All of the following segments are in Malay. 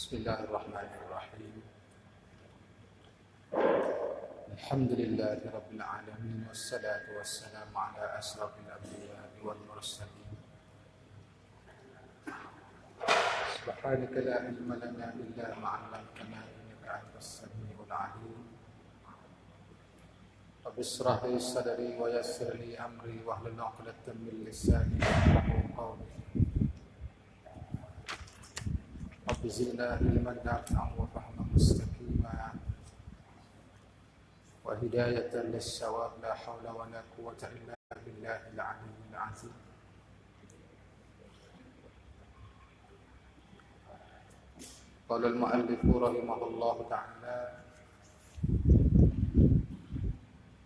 Bismillahirrahmanirrahim. Alhamdulillahi rabbil alamin wassalatu wassalamu ala asrafil anbiya'i wal mursalin. Subhanaka la ilma lana illa ma 'allamtana innaka antas samiul 'alim. Rabbi shrah li sadri wa yassir li amri wahlul 'uqdatam min lisani yafqahu qawli. Rabbi zidna ilman nafi'an wa fahman mustaqima wa hidayatan lis-shawab, la hawla wa la quwwata illa billahil 'aliyyil 'azim. Qala al-mu'allif rahimahullahu ta'ala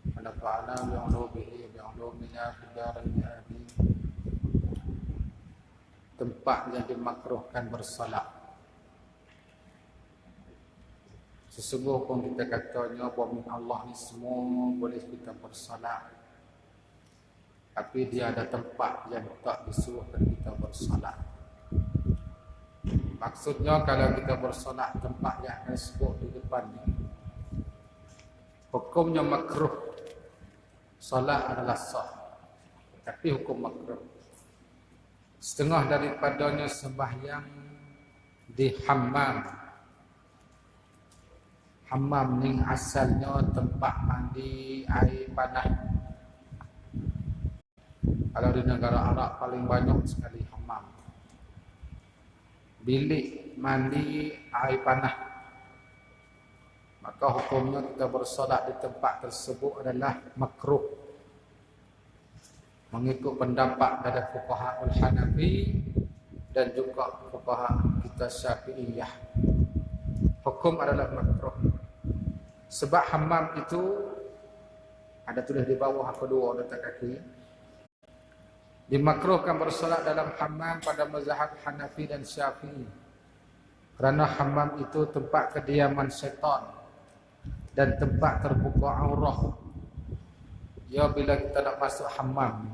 wa nafa'ana bi'ulumihi bi'ulumina fid dharain amin. Tempat yang dimakruhkan bersolat. Sesungguh pun kita katanya bahawa Allah ni semua boleh kita bersolat, tapi dia ada tempat yang tak disuruhkan kita bersolat. Maksudnya kalau kita bersolat tempat yang akan sebut di depan ni, hukumnya makruh. Solat adalah sah, tapi hukum makruh. Setengah daripadanya sembahyang di hammam. Hammam ni asalnya tempat mandi air panas. Kalau di negara Arab paling banyak sekali hammam. Bilik mandi air panas. Maka hukumnya kita bersolat di tempat tersebut adalah makruh. Mengikut pendapat dari fuqaha Hanafi dan juga fuqaha kita Syafi'iyah. Hukum adalah makruh. Sebab hammam itu ada tulis di bawah kedua letak kaki. Dimakruhkan bersolat dalam hammam pada mazhab Hanafi dan Syafi'i. Kerana hammam itu tempat kediaman syaitan dan tempat terbuka aurah. Ya, bila kita nak masuk hammam,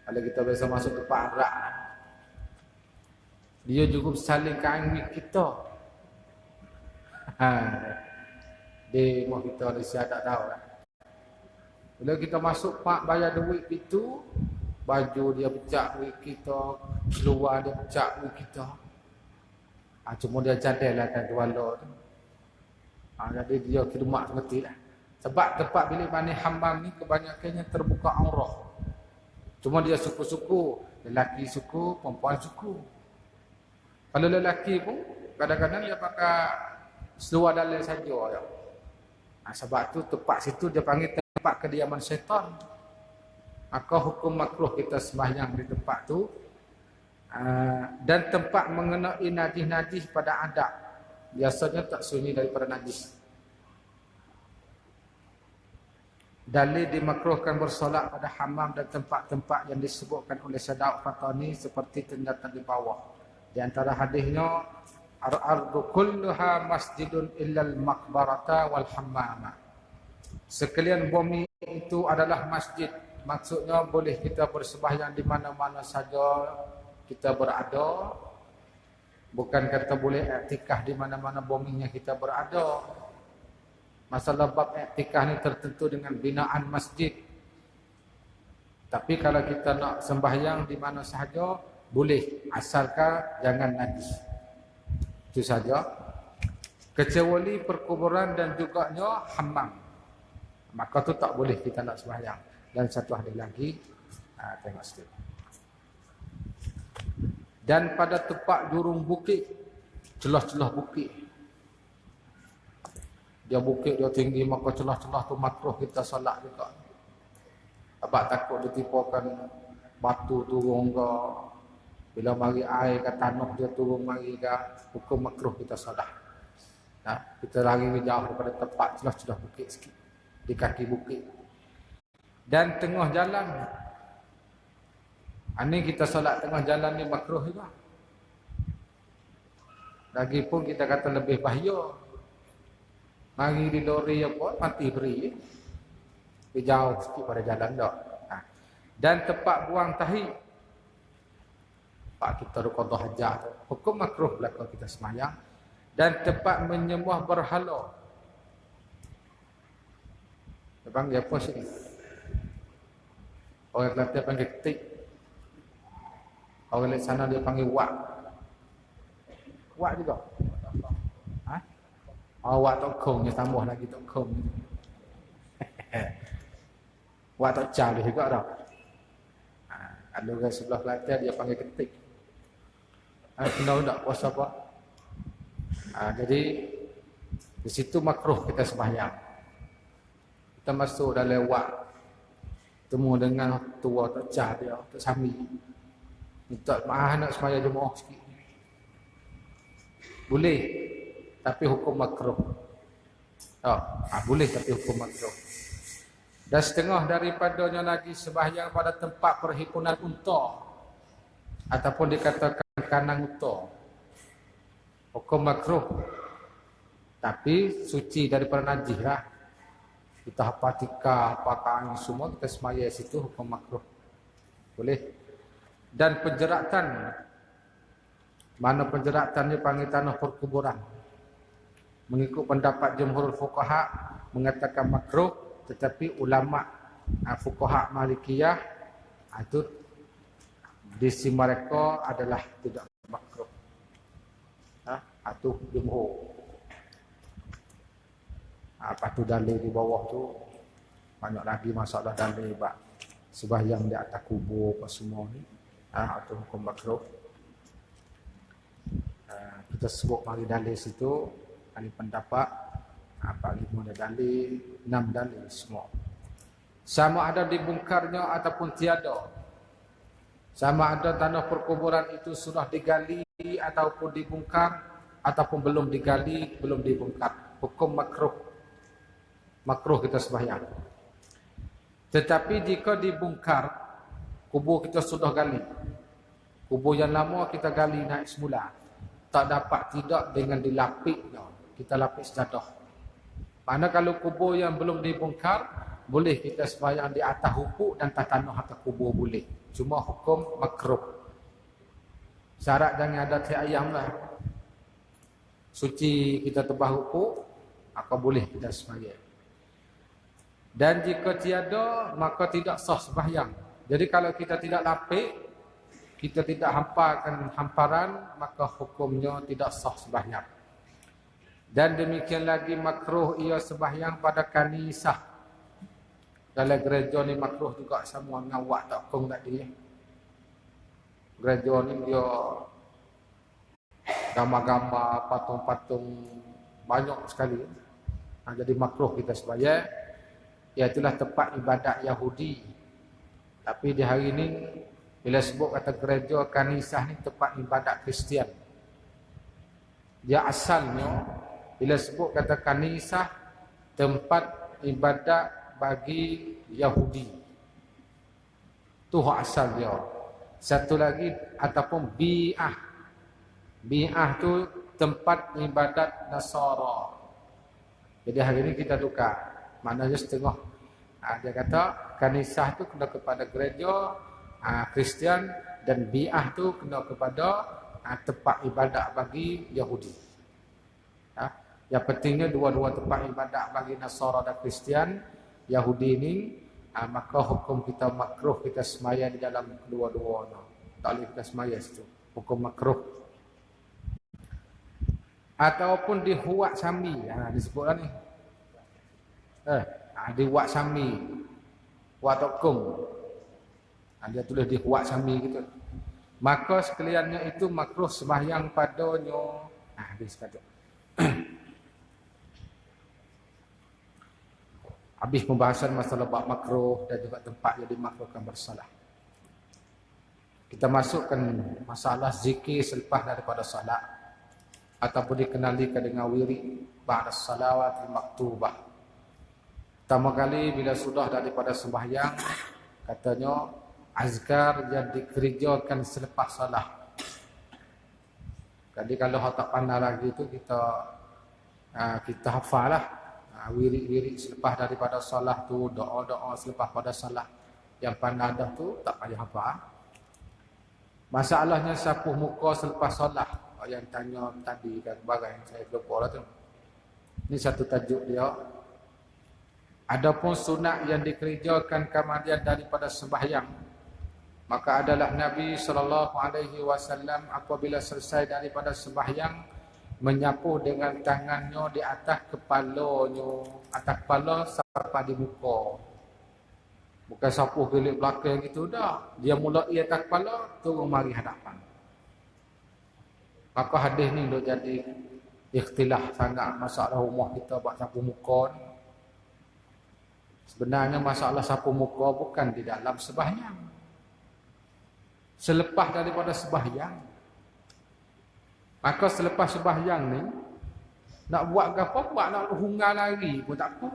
kalau kita biasa masuk tempat arak, dia juga saling kain kita. Dia mau kita dia tak tahu lah. Bila kita masuk pak bayar duit itu, baju dia pecah duit kita, keluar dia pecah duit kita. Cuma dia cadel lah kan jualan tu. Jadi dia khidmat seperti lah. Sebab tempat bilik mandi hammam ni kebanyakannya terbuka aurah. Cuma dia suku-suku, lelaki suku, perempuan suku. Kalau lelaki pun kadang-kadang dia pakai seluar dalil saja. Sebab tu tempat situ dia panggil tempat kediaman syaitan. Maka hukum makruh kita sembahyang di tempat tu. Dan tempat mengenai najis-najis pada adab. Biasanya tak sunyi daripada najis. Dalil dimakruhkan bersolat pada hammam dan tempat-tempat yang disebutkan oleh Syekh Fatani seperti ternyata di bawah. Di antara hadisnya, ar-ardu kulluha masjidun illal maqbarata wal hammama. Sekalian bumi itu adalah masjid. Maksudnya boleh kita bersembahyang di mana-mana saja kita berada. Bukan kata boleh iktikaf di mana-mana buminya kita berada. Masalah bab iktikaf ni tertentu dengan binaan masjid. Tapi kalau kita nak sembahyang di mana sahaja, boleh, asalkan jangan najis. Itu saja. Kecuali perkuburan dan juga hammam. Maka tu tak boleh kita nak sembahyang. Dan satu hadis lagi, tengok sikit. Dan pada tempat jurung bukit, celah-celah bukit. Dia bukit dia tinggi, maka celah-celah tu makruh kita solat juga. Sebab takut ditipukan batu turun ke. Bila mari air ke tanah dia turun mari ke, hukum makruh kita solat. Kita lari jauh daripada tempat celah-celah bukit sikit. Di kaki bukit. Dan tengah jalan. Ini kita solat tengah jalan ni makruh juga. Lagipun kita kata lebih bahaya. Mari di lori apa, mati beri. Dia jauh sikit pada jalan tak. Dan tempat buang tahi. tempat kita qada hajat, hukum makruh belaka kita semayang. Dan tempat menyembah berhala. Dia panggil apa sini? Orang Kelantan panggil ketik. Orang lain sana dia panggil wak. Wak juga. Ha? Oh, wak tokong dia tambah lagi tokong. Wak tok cal juga dah. Ada orang sebelah Kelantan dia panggil ketik. Kenal tak puasa apa? Jadi di situ makruh kita sembahyang. Kita masuk dalam wak, temu dengan tua tok cah dia, tok sami. Minta maaf nak sembahyang jemaah sikit. Boleh, tapi hukum makruh. Boleh tapi hukum makruh. Dan setengah daripadanya lagi sembahyang pada tempat perhimpunan unta ataupun dikatakan kandang unta. Hukum makruh. Tapi suci daripada najis lah. Kita hafal tika, hafal kain semua, kita semaya situ hukum makruh. Boleh. Dan penjeratan. Mana penjeratannya panggil tanah perkuburan. Mengikut pendapat jumhur fuqaha mengatakan makruh, tetapi ulama fuqaha Malikiyah itu di sisi mereka adalah tidak makruh. Atau jumhur. Apa tu dalil di bawah tu banyak lagi masalah dalil bab sembahyang di atas kubur apa semua ni. Atau hukum makruh. Kita sebut mari dalil situ, ahli pendapat apa 5 dalil, 6 dalil semua. Sama ada dibongkarnya ataupun tiada. Sama ada tanah perkuburan itu sudah digali ataupun dibongkar ataupun belum digali, belum dibongkar. Hukum makruh. Makruh kita sembahyang. Tetapi jika dibongkar, kubur kita sudah gali. Kubur yang lama kita gali naik semula. Tak dapat tidak dengan dilapiknya. Kita lapik sejadah. Mana kalau kubur yang belum dibongkar, boleh kita sembahyang di atas hupuk dan tanah atas kubur boleh. Cuma hukum makruh. Syarat jangan ada tiap ayam lah. Suci kita tebah hupuk, maka boleh kita sembahyang. Dan jika tiada, maka tidak sah sembahyang. Jadi kalau kita tidak lapik, kita tidak hamparkan hamparan, maka hukumnya tidak sah sembahyang. Dan demikian lagi makruh ia sembahyang pada kanisah. Dalam gereja ni makruh juga sama dengan wak takung tadi. Gereja ni dia gambar-gambar, patung-patung banyak sekali. Jadi makruh kita sembahyang. Iaitulah tempat ibadat Yahudi. Tapi di hari ini bila sebut kata gereja kanisah ni tempat ibadat Kristian. Dia asalnya bila sebut kata kanisah tempat ibadat bagi Yahudi. Tu asal dia. Satu lagi ataupun bi'ah. Bi'ah tu tempat ibadat Nasara. Jadi hari ini kita tukar. Maknanya setengah. Dia kata kanisah tu kena kepada gereja Kristian dan bi'ah tu kena kepada tempat ibadat bagi Yahudi. Yang pentingnya dua-dua tempat ibadat bagi Nasara dan Kristian, Yahudi ini, maka hukum kita makruh kita semaya di dalam kedua-duanya. Tak boleh kita semaya situ. Hukum makruh. Ataupun dihuat sami. Disebutlah ni. Di wak sami, wak tokong. Dia tulis di wak sami gitu. Maka sekaliannya itu makruh sembahyang padanya. Habis kata. Habis pembahasan masalah bab makruh dan juga tempat yang dimakruhkan bersalah. Kita masukkan masalah zikir selepas daripada salat ataupun dikenalikan dengan wirid ba'da salawat maktubah. Pertama kali bila sudah daripada sembahyang, katanya azkar yang dikerjakan selepas salat. Jadi kalau tak pandai lagi itu kita hafal lah. Wirid-wirid selepas daripada salat tu, doa-doa selepas pada salat. Yang pandai dah tu tak payah hafal. Masalahnya sapuh muka selepas solat. Yang tanya tadi kan bagai saya lupa lah tu. Ini satu tajuk dia. Adapun sunat yang dikerjakan kemudian daripada sembahyang, maka adalah Nabi SAW apabila selesai daripada sembahyang menyapu dengan tangannya di atas kepalanya, atas kepala sampai di muka. Bukan sapu gelik belakang gitu dah. Dia mulai atas kepala, turun mari hadapan. Maka hadis ni dok jadi ikhtilaf sangat masalah rumah kita buat sapu muka ni. Sebenarnya masalah sapu muka bukan di dalam sembahyang. Selepas daripada sembahyang. Maka selepas sembahyang ni nak buat apa buat, nak hungar lari pun tak apa.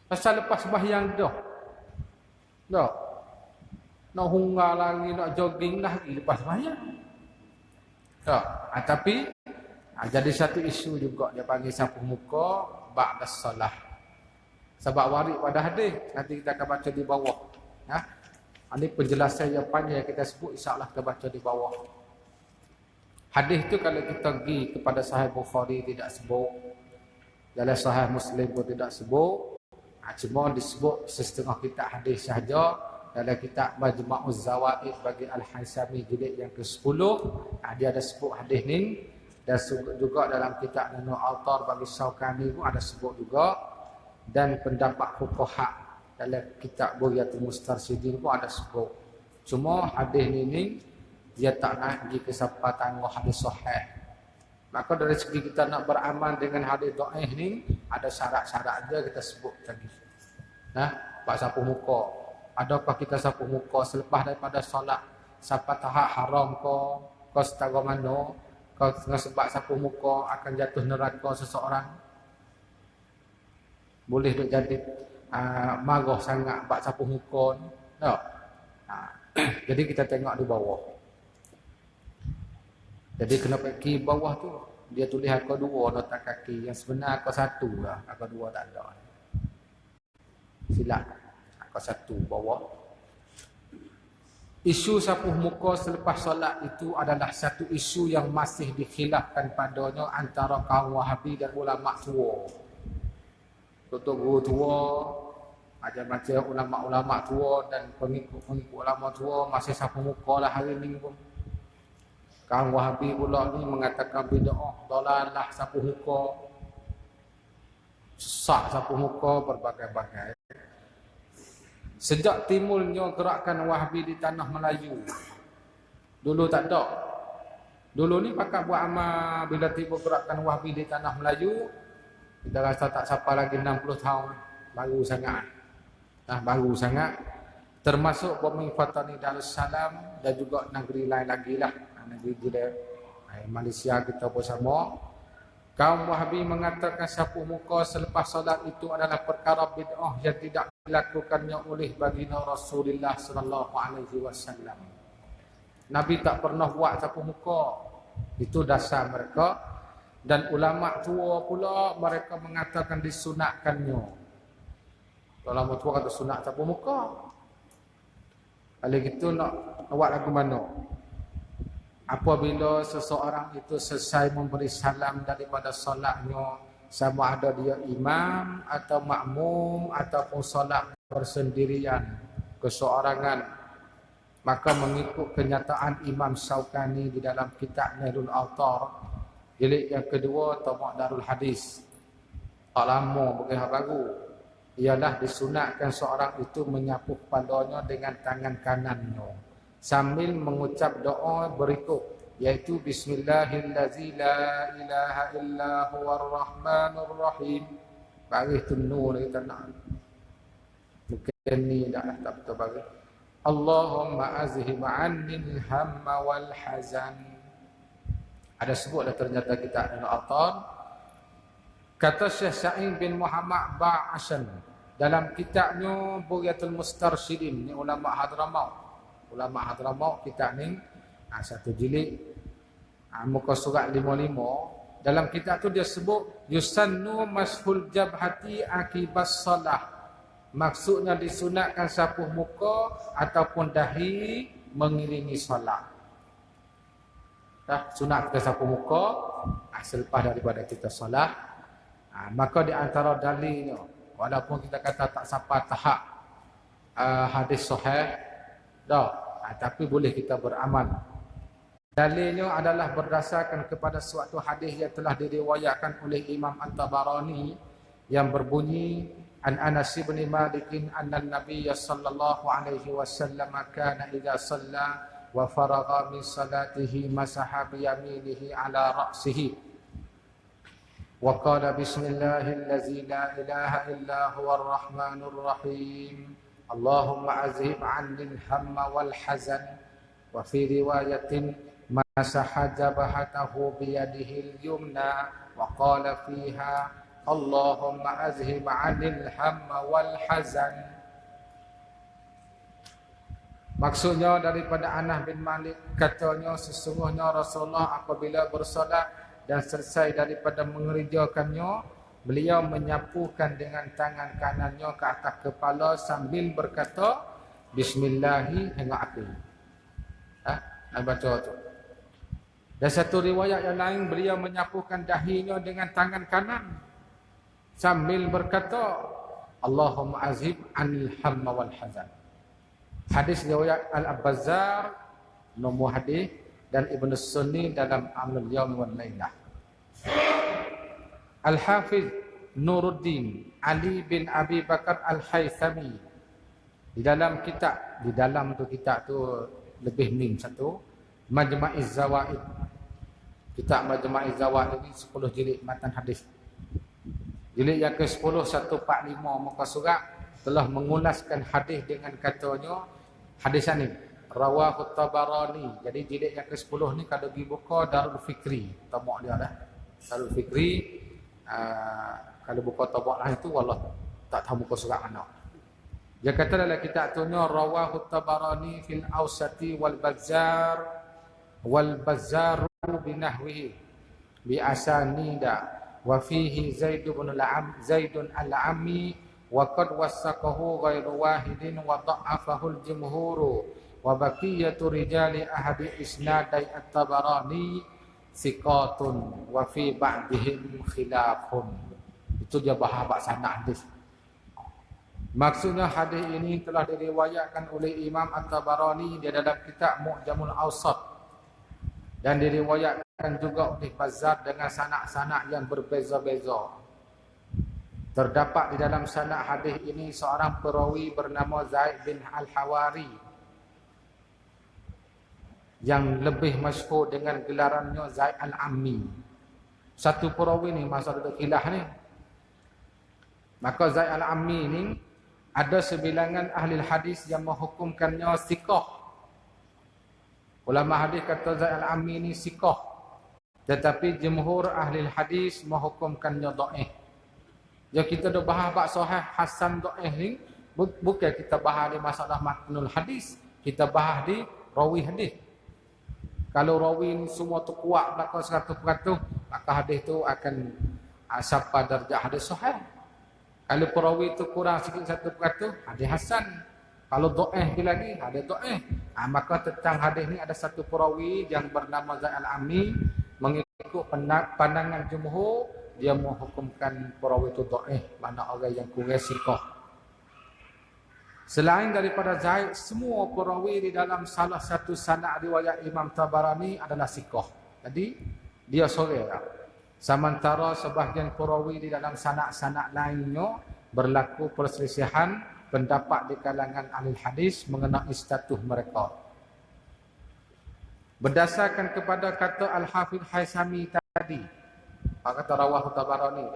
Pasal lepas sembahyang dah. Dah. Nak hungar lari, nak jogging lagi lepas sembahyang. Tak. Tapi jadi satu isu juga dia panggil sapu muka ba'da solah. Sebab waris pada hadis, nanti kita akan baca di bawah. Ya. Ini penjelasan yang panjang yang kita sebut, insya-Allah kita baca di bawah. Hadis tu kalau kita pergi kepada Sahih Bukhari tidak sebut, dalam Sahih Muslim pun tidak sebut. Cuma disebut setengah kitab hadis sahaja. Dalam kitab Majma'uz Zawaid bagi Al-Haisami jilid yang ke-10, dia ada sebut hadis ni. Dan juga dalam kitab Nanu Autar bagi Syaukani pun ada sebut juga. Dan pendapat fuqaha dalam kitab Bugyatul Mustarsyidin pun ada sebut. Cuma hadis ni dia tak nak pergi ke siapa tangguh hadis sahih. Maka dari segi kita nak beramal dengan hadis dhaif ni, ada syarat-syarat dia kita sebut tadi. Pak sapu muka. Adakah kita sapu muka selepas daripada solat? Siapa tahap haram ko setara mana? Kau sebab sapu muka akan jatuh neraka seseorang? Boleh duk jadi marah sangat bak sapu muka ni. Tak? Jadi kita tengok di bawah. Jadi kena pergi bawah tu. Dia tulis akar 2 nota kaki. Yang sebenar akar 1 lah. Akar 2 tak ada. Silap. Akar 1 bawah. Isu sapuh muka selepas solat itu adalah satu isu yang masih dikhilafkan padanya antara kaum Wahabi dan ulama tua. Tutup guru tua, macam-macam ulama-ulama tua dan pengikut-pengikut ulama tua masih sapu muka lah hari ni pun. Kaum Wahabi pula ni mengatakan bid'ah, dalalah sapu muka, sesat sapu muka, berbagai-bagai. Sejak timbulnya gerakan Wahabi di tanah Melayu, dulu tak ada. Dulu ni pakat buat amal bila tiba gerakan Wahabi di tanah Melayu, kita rasa tak sampai lagi 60 tahun. Baru sangat. Baru sangat. Termasuk Bumi Fatani Darussalam dan juga negeri lain lagi lah. Negeri kita, Malaysia kita bersama. Kaum Wahabi mengatakan sapu muka selepas solat itu adalah perkara bid'ah yang tidak dilakukannya oleh baginda Rasulullah sallallahu alaihi wasallam. Nabi tak pernah buat sapu muka. Itu dasar mereka. Dan ulama tua pula mereka mengatakan disunatkannya. Ulama tua kata sunat sapu muka. Kalau gitu nak buat lagu mana? Apabila seseorang itu selesai memberi salam daripada solatnya, sama ada dia imam atau makmum ataupun solat bersendirian, keseorangan, maka mengikut kenyataan Imam Syaukani di dalam kitab Nailul Autar jilid yang kedua Tamak Darul Hadis, tak lama bukan baru, ialah disunatkan seorang itu menyapu kepalanya dengan tangan kanannya sambil mengucap doa berikut, yaitu Bismillahillazi la ilaha illa huwar rahmanur rahim. Bagi tunur kita nak mungkin ni dah tak betul bagi. Allahumma azhib anni hamma wal hazan. Ada sebutlah ternyata kita Nanu Autar. Kata Syekh Sa'id bin Muhammad Ba'ashan dalam kitabnya Bugyatul Mustarsyidin, ni ulama Hadramaut. Ulama Hadramaut kitab ni satu jilid muka surat 55. Dalam kitab tu dia sebut yusannu mashul jabhati akibas salah. Maksudnya disunatkan sapuh muka ataupun dahi mengiringi solat. Sunat kita sapu muka selepas daripada kita solat. Maka di antara dalilnya, walaupun kita kata tak sampai tahap hadis sahih dah, tapi boleh kita beramal. Dalilnya adalah berdasarkan kepada suatu hadis yang telah diriwayatkan oleh Imam At-Tabarani yang berbunyi an Anas bin Malik anna an-nabiy sallallahu alaihi wasallam kana idza shalla wa faragha min salatihi masaha bi yaminihi ala ra'sihi wa qala bismillahillazi la ilaha illa huwar rahmanur rahim Allahumma azhib 'anni al-hamma wal hazan wa fi riwayatin masaha jabhatahu bi yadihi al-yumna wa qala fiha Allahumma azhib 'anil hamma wal hazan. Maksudnya daripada Anas bin Malik, katanya sesungguhnya Rasulullah apabila bersolat dan selesai daripada mengerjakannya, beliau menyapukan dengan tangan kanannya ke atas kepala sambil berkata bismillahi hingga akhir. Baca tu. Dan satu riwayat yang lain, beliau menyapukan dahinya dengan tangan kanan sambil berkata Allahumma azhib 'anil hamma wal hazan. Hadis riwayat Al-Bazzar nombor hadis dan Ibnu Sunni dalam Amalul Yaum wal Lailah. Al-Hafiz Nuruddin Ali bin Abi Bakar Al-Haythami di dalam kitab, kitab tu lebih mim satu, Majma'iz Zawaid. Kitab Majma'iz Zawaid ini 10 jilid matan hadis. Jilid yang ke-10 145 muka surat telah mengulaskan hadis dengan katanya hadis ini rawahu Tabarani. Jadi jilid yang ke-10 ni kalau dibuka Darul Fikri, tabak dia dah. Darul Fikri kalau buka tabak lain tu wallah tak tahu muka surat mana. Dia kata dalam kitab tu rawahu Tabarani fil Awsati wal Bazzar binahwihi bi asanida wa fihi Zaidun al-Ammi wa qad wasaqahu ghairu wahidin wa dha'afahu al-jumhur wa baqiyatu rijali ahadi isnadai at-Tabarani siqatun wa fi ba'dihim khilafun. Itu dia bahas sanad hadis. Maksudnya hadis ini telah diriwayatkan oleh Imam At-Tabarani di dalam kitab Mu'jamul Awsat dan diriwayatkan juga oleh Bazzar dengan sanad-sanad yang berbeza-beza. Terdapat di dalam sanad hadis ini seorang perawi bernama Zaid bin Al-Hawari yang lebih masyhur dengan gelarannya Zaid Al-Ammi. Satu perawi ni masa ada khilaf ni. Maka Zaid Al-Ammi ni ada sebilangan ahli hadis yang menghukumkannya siqah. Ulama hadis kata Zaid Al-Ammi ni siqah, tetapi jumhur ahli hadis menghukumkannya dhaif. Ya kita dah bahas bab sahih hasan dhaif ni bukan kita bahas di masalah matnul hadis, kita bahas di rawi hadis. Kalau rawi ni semua tu kuat belaka 100%, maka hadis tu akan sampai darjah hadis sahih. Kalau perawi tu kurang sikit 1%, hadis hasan. Kalau dhaif lagi, hadis dhaif. Maka tentang hadis ni ada satu perawi yang bernama Zaid Al-Ammi mengikut pandangan jumhur, dia menghukumkan perawi itu dhaif, mana orang yang kurang siqah. Selain daripada Zaid, semua perawi di dalam salah satu sanad riwayat Imam Tabarani adalah siqah. Jadi dia seorang. Sementara sebahagian perawi di dalam sanad-sanad lainnya berlaku perselisihan pendapat di kalangan ahli hadis mengenai status mereka. Berdasarkan kepada kata Al-Hafidh Haythami tadi, kata rawahu Tabarani,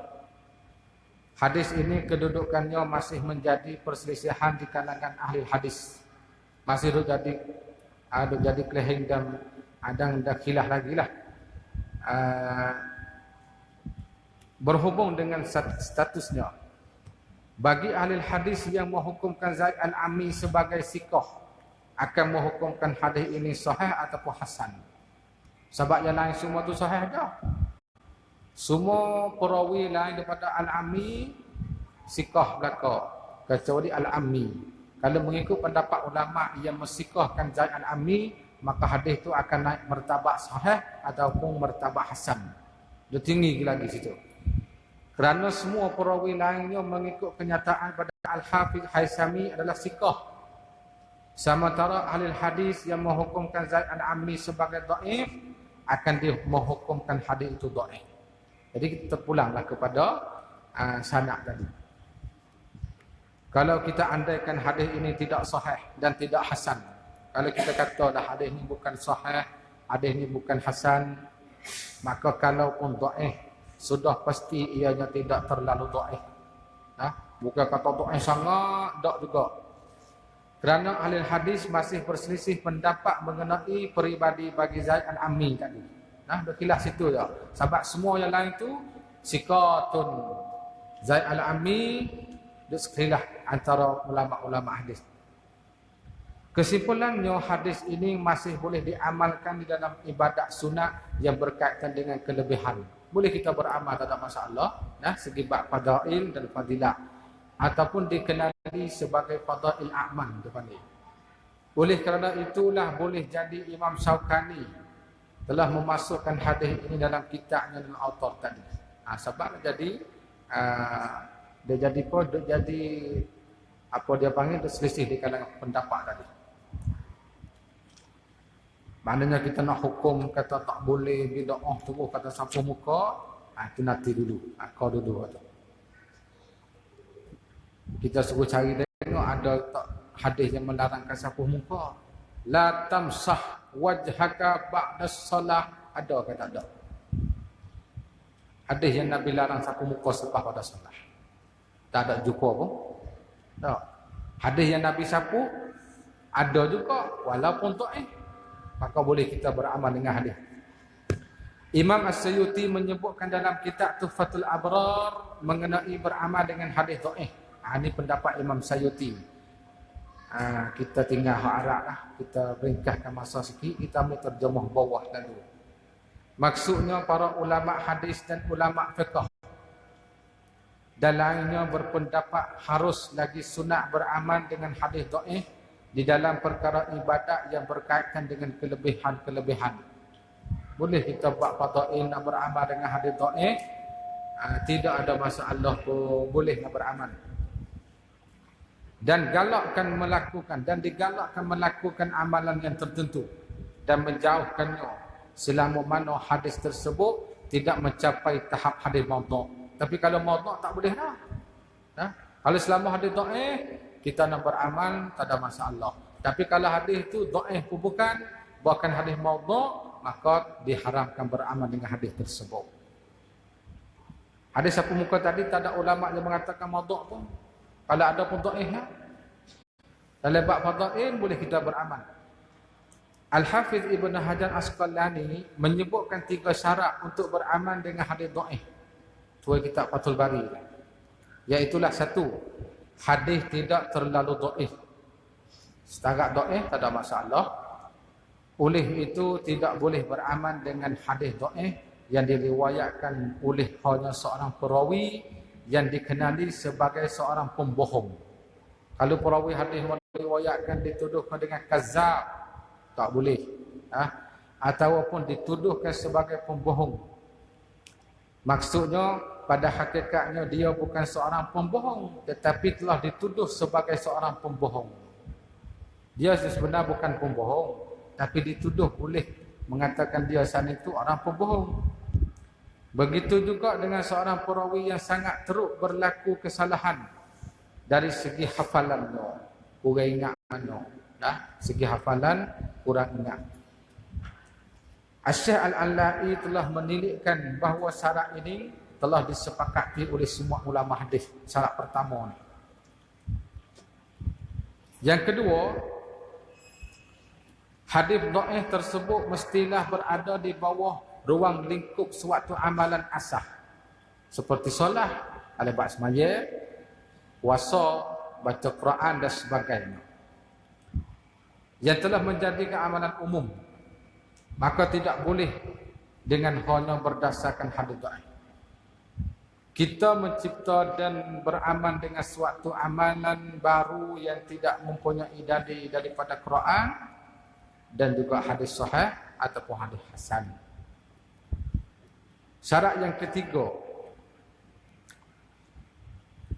hadis ini kedudukannya masih menjadi perselisihan di kalangan ahli hadis. Masih jadi kelihing dan adang dah khilaf lagi lah. Berhubung dengan statusnya. Bagi ahli hadis yang menghukumkan Zaid Al-Ammi sebagai siqah akan menghukumkan hadis ini sahih ataupun hasan. Sebab yang lain semua tu sahih dah. Semua perawi lain daripada Al-Ammi siqah belaka kecuali Al-Ammi. Kalau mengikut pendapat ulama yang mensiqahkan Zaid al-Ammi, maka hadis itu akan naik martabat sahih ataupun martabat hasan. Dia tinggi lagi situ. Kerana semua perawi lainnya mengikut kenyataan pada Al-Hafiz Haisami adalah siqah. Sementara ahli hadis yang menghukumkan Zaid al-Ammi sebagai dhaif akan menghukumkan hadis itu dhaif. Jadi kita terpulanglah kepada sanad tadi. Kalau kita andaikan hadis ini tidak sahih dan tidak hasan, kalau kita kata dah hadis ini bukan sahih, hadis ini bukan hasan, maka kalaupun dhaif sudah pasti ianya tidak terlalu dhaif. Bukan kata dhaif sangat, tak juga. Kerana ahli hadis masih berselisih pendapat mengenai peribadi bagi Zaid al-Ammi tadi. Berkilah situ dah. Sebab semua yang lain tu siqatun. Zaid al-Ammi dia sekilah antara ulama-ulama hadis. Kesimpulannya, hadis ini masih boleh diamalkan di dalam ibadat sunat yang berkaitan dengan kelebihan. Boleh kita beramal, tak ada masalah. Segi bab fadail dan fadilah. Ataupun dikenali sebagai fadail a'man. Oleh kerana itulah boleh jadi Imam Syaukani telah memasukkan hadis ini dalam kitabnya dengan autor tadi. Sebab jadi dia jadi apa dia panggil, dia selisih di kalangan pendapat tadi. Maknanya kita nak hukum kata tak boleh bid'ah terus kata sapu muka, itu nanti dulu. Kau dulu tu. Kita suruh cari tengok ada tak hadis yang melarangkan sapu muka. La tamsah wajhaka ba'da salah, ada ke tak ada? Hadis yang Nabi larang sapu muka selepas pada salat. Tak ada jumpa pun. Tak. Hadis yang Nabi sapu ada juga walaupun dhaif. Maka boleh kita beramal dengan hadis. Imam As-Suyuti menyebutkan dalam kitab Tuhfatul Abrar mengenai beramal dengan hadis dhaif. Ini pendapat Imam Suyuti. Kita tinggal harap lah. Kita ringkaskan masa sikit. Kita ambil terjemah bawah dulu. Maksudnya para ulama hadis dan ulama fiqh dan lainnya berpendapat harus lagi sunat beramal dengan hadis dhaif di dalam perkara ibadat yang berkaitan dengan kelebihan-kelebihan. Boleh kita buat fadail nak beramal dengan hadis dhaif, tidak ada masalah pun, boleh nak beramal. Dan digalakkan melakukan amalan yang tertentu dan menjauhkannya selama mana hadis tersebut tidak mencapai tahap hadis maudhu'. Tapi kalau maudhu' tak boleh dah. Kalau selama hadis dhaif kita nak beramal tak ada masalah. Tapi kalau hadis itu dhaif pun bukan hadis maudhu', maka diharamkan beramal dengan hadis tersebut. Hadis sapu muka tadi tak ada ulama yang mengatakan maudhu' pun. Kalau ada pun dhaif ya. Dalam bab fadail boleh kita beramal. Al-Hafiz Ibn Hajar Asqalani menyebutkan 3 syarat untuk beramal dengan hadis dhaif. Tuai kitab Fathul Bari. Iaitulah 1, hadis tidak terlalu dhaif. Setakat dhaif tak ada masalah. Oleh itu tidak boleh beramal dengan hadis dhaif yang diriwayatkan oleh hanya seorang perawi yang dikenali sebagai seorang pembohong. Kalau perawi hadis diriwayatkan dituduhkan dengan kazzab, tak boleh. Ataupun dituduhkan sebagai pembohong. Maksudnya pada hakikatnya dia bukan seorang pembohong, tetapi telah dituduh sebagai seorang pembohong. Dia sebenarnya bukan pembohong, tapi dituduh boleh mengatakan dia sana itu orang pembohong. Begitu juga dengan seorang perawi yang sangat teruk berlaku kesalahan dari segi hafalannya, kurang ingat mana. Segi hafalan kurang ingat. Asy-Syaikh Al-Alai telah menilikkan bahawa syarat ini telah disepakati oleh semua ulama hadis. Syarat pertama ni. Yang kedua, hadis dhaif tersebut mestilah berada di bawah ruang lingkup suatu amalan asah. Seperti solat, ada bab semaya, puasa, baca Quran dan sebagainya. Yang telah menjadikan amalan umum. Maka tidak boleh dengan hanya berdasarkan hadis dhaif. kita mencipta dan beramal dengan suatu amalan baru yang tidak mempunyai dalil daripada Quran dan juga hadis sahih ataupun hadis hasan. Syarat yang ketiga,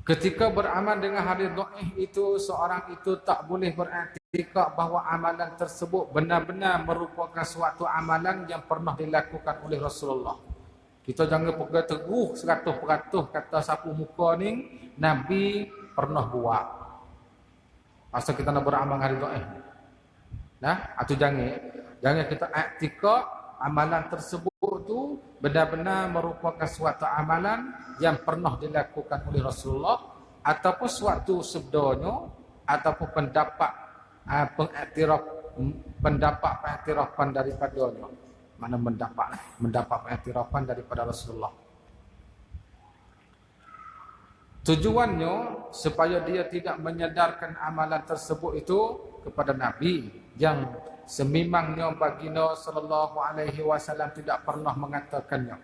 ketika beramal dengan hadis dhaif itu, seorang itu tak boleh beriktikad bahawa amalan tersebut benar-benar merupakan suatu amalan yang pernah dilakukan oleh Rasulullah. Kita jangan pegang teguh 100% kata sapu muka ni Nabi pernah buat. Asal kita nak beramal hari dhaif. Nah, atau jangan kita iktikad amalan tersebut tu benar-benar merupakan suatu amalan yang pernah dilakukan oleh Rasulullah ataupun suatu sabdanya ataupun pengiktirafan daripadanya. Mana mendapat pengiktirafan daripada Rasulullah. Tujuannya supaya dia tidak menyadarkan amalan tersebut itu kepada Nabi yang semimangnya baginda sallallahu alaihi wasallam tidak pernah mengatakannya.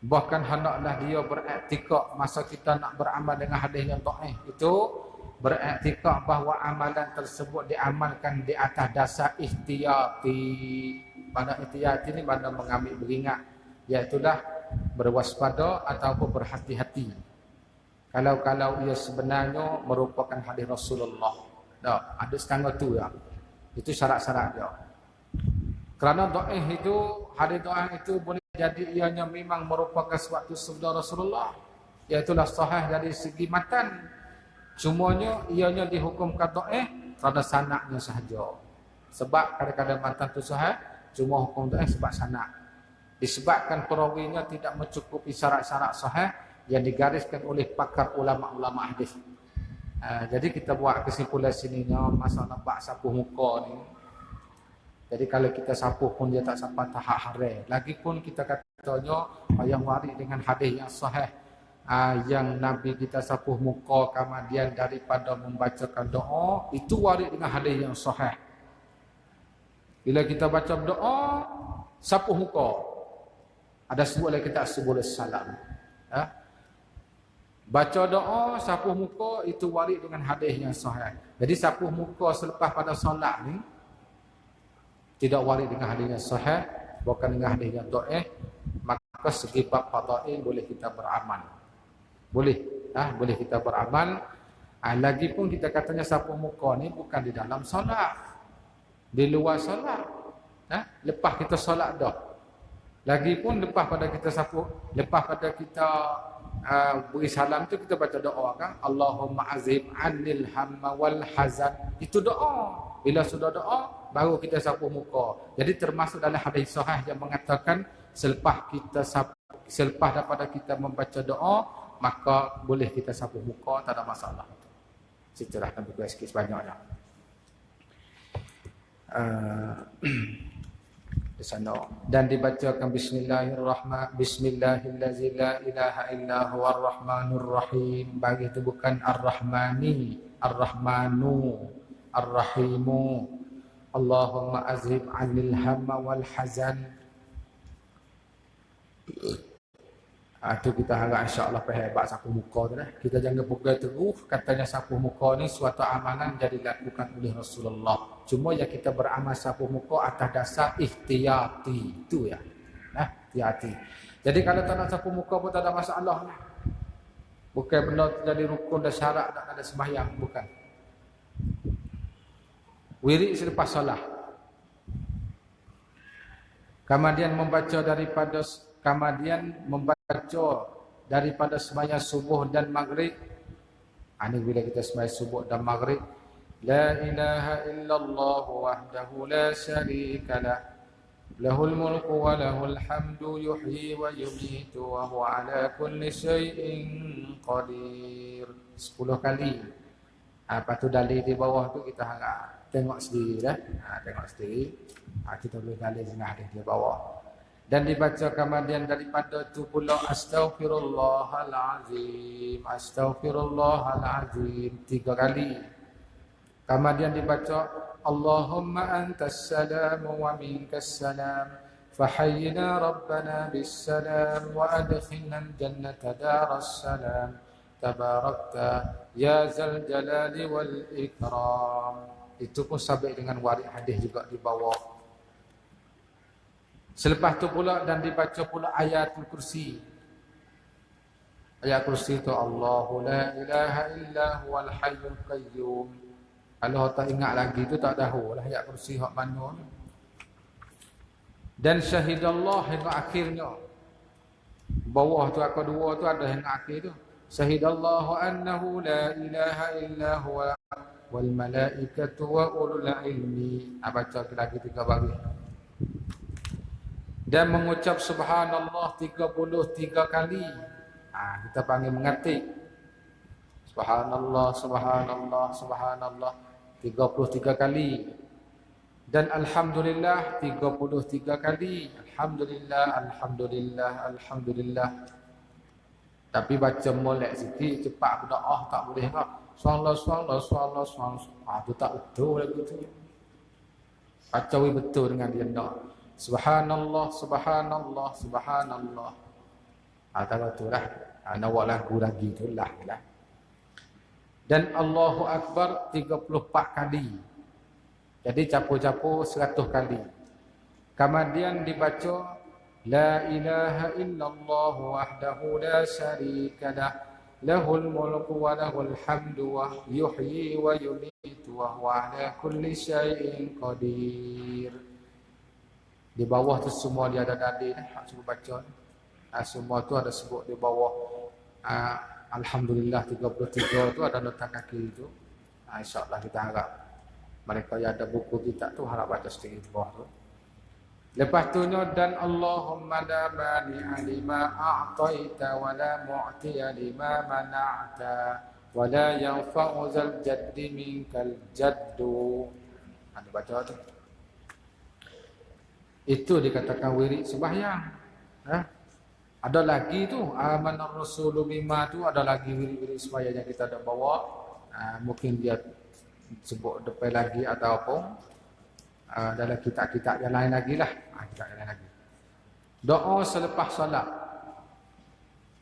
Bahkan hendaklah dia beriktikad masa kita nak beramal dengan hadis yang dhaif itu, beriktikad bahawa amalan tersebut diamalkan di atas dasar ihtiyati. Pada ihtiyati ini mana mengambil beringat, iaitulah berwaspada ataupun berhati-hati. Kalau ia sebenarnya merupakan hadis Rasulullah. Dah, ada setengah tu ya. Itu syarat-syarat dia. Kerana dhaif itu, hadis dhaif itu boleh jadi ianya memang merupakan suatu sabda Rasulullah, iaitulah sahih dari segi matan. Cumanya ianya dihukumkan dhaif kerana sanadnya sahaja. Sebab kadang-kadang matan tu sahih, cuma hukum dhaif sebab sanad. Disebabkan perawinya tidak mencukupi syarat-syarat sahih yang digariskan oleh pakar ulama-ulama hadis. Jadi kita buat kesimpulan sininya masalah bab sapuh muka ni. Jadi kalau kita sapuh pun dia tak sampai tahap haram. Lagipun kita katanya yang waris dengan hadis yang sahih, yang Nabi kita sapuh muka kemudian daripada membacakan doa, itu waris dengan hadis yang sahih. Bila kita baca doa sapuh muka, ada sebut lagi kita sebut salam. Baca doa sapuh muka itu waris dengan hadis yang sahih. Jadi sapuh muka selepas pada solat ni tidak waris dengan hadis yang sahih, bukan dengan hadis yang dhaif, maka segi bab fadail boleh kita beramal. Boleh, boleh kita beramal. Lagipun kita katanya sapuh muka ni bukan di dalam solat, di luar solat. Lepas kita solat dah. Lagipun lepas pada kita sapuh, lepas pada kita beri salam tu kita baca doa kan, Allahumma azib anil hamma wal hazan. Itu doa. Bila sudah doa baru kita sapuh muka. Jadi termasuk dalam hadis sahih yang mengatakan selepas daripada kita membaca doa maka boleh kita sapuh muka, tak ada masalah. Saya cerahkan buku sikit sebanyaknya. Di sana dan dibacakan Bismillahirrahmanirrahim la ilaha illa huwar rahmanur rahim. Bagi itu bukan ar-rahmani, ar-rahmanu, ar-rahimu. Allahumma azhib 'anil hamma wal hazan. Itu kita harap insya-Allah hebat sapu muka tu dah. Kita jangan pegang teguh katanya sapu muka ni suatu amalan yang dilakukan oleh Rasulullah. Cuma yang kita beramal sapu muka atas dasar ihtiyati. Itu ya. Ihtiyati. Jadi kalau tak nak sapu muka pun tak ada masalah lah. Bukan benda jadi rukun dan syarat tak ada sembahyang, bukan. Wirid selepas solat. Kemudian membaca daripada sembahyang subuh dan maghrib. Ini bila kita sembahyang subuh dan maghrib, la ilaha illallah wahdahu la syarika lah, lahul mulku wa lahul hamdu yuhyi wa yumitu wa huwa ala kulli syai'in qadir. 10 kali. Lepas tu dalil di bawah tu kita harap tengok sendiri dah. Tengok sendiri. Kita boleh dalil dengan hadis di bawah. Dan dibaca kemudian daripada itu pula astaghfirullahalazim, astaghfirullahalazim 3 kali. Kemudian dibaca Allahumma antas salam wa minkas salam فحينا ربنا بالسلام وأدخلنا الجنة دار السلام تباركت يا ذا الجلال والإكرام. Itu pun sabit dengan waris hadis juga di bawah. Selepas tu pula dan dibaca pula ayatul kursi. Ayat kursi itu Allahu la ilaha illa huwal hayyul qayyum. Kalau tak ingat lagi tu tak tahu lah ayat kursi hak mana. Dan syahidallah hingga akhirnya. Bawah tu akar dua tu ada hingga akhir tu. Syahidallahu annahu la ilaha illa huwa wal malaikatu wa ulul ilmi. Baca lagi 3 baris. Dan mengucap subhanallah 33 kali. Kita panggil mengetik. Subhanallah, subhanallah, subhanallah 33 kali. Dan alhamdulillah 33 kali. Alhamdulillah, alhamdulillah, alhamdulillah. Tapi baca molek sikit, cepat berdoa tak boleh tak. Sallallahu sallallahu sallallahu. Tu tak betul lagu tu. Baca betul dengan dia nak. Subhanallah, subhanallah, subhanallah. Tak betul lah. Nak buat lagu lagi tu lah. Dan Allahu Akbar 34 kali. Jadi capur-capur 100 kali. Kemudian dibaca La ilaha illallah wahdahu la syarika lah. Lahul mulku wa lahul hamdu wa yuhyi wa yumitu wa huwa ala kulli syai'in qadir. Di bawah tu semua dia ada dalil hak suruh baca. Semua tu ada sebut di bawah. Alhamdulillah 33 tu ada nota kaki tu. InsyaAllah kita harap mereka yang ada buku kita tu harap baca sedikit di bawah tu. Lepas tu dan Allahumma la mani'a lima a'taita wa la mu'tiya lima mana'ta wa la yanfa'u zal jaddi minkal jaddu. Ada baca tu. Itu dikatakan wirid sembahyang. Ada lagi tu amanar rasulu bima tu, ada lagi wirid-wirid sembahyang yang kita ada bawa. Mungkin dia sebut depan lagi atau apa. Dalam kitab-kitab yang lain lagi lah. Kitab yang lain lagi. Doa selepas solat.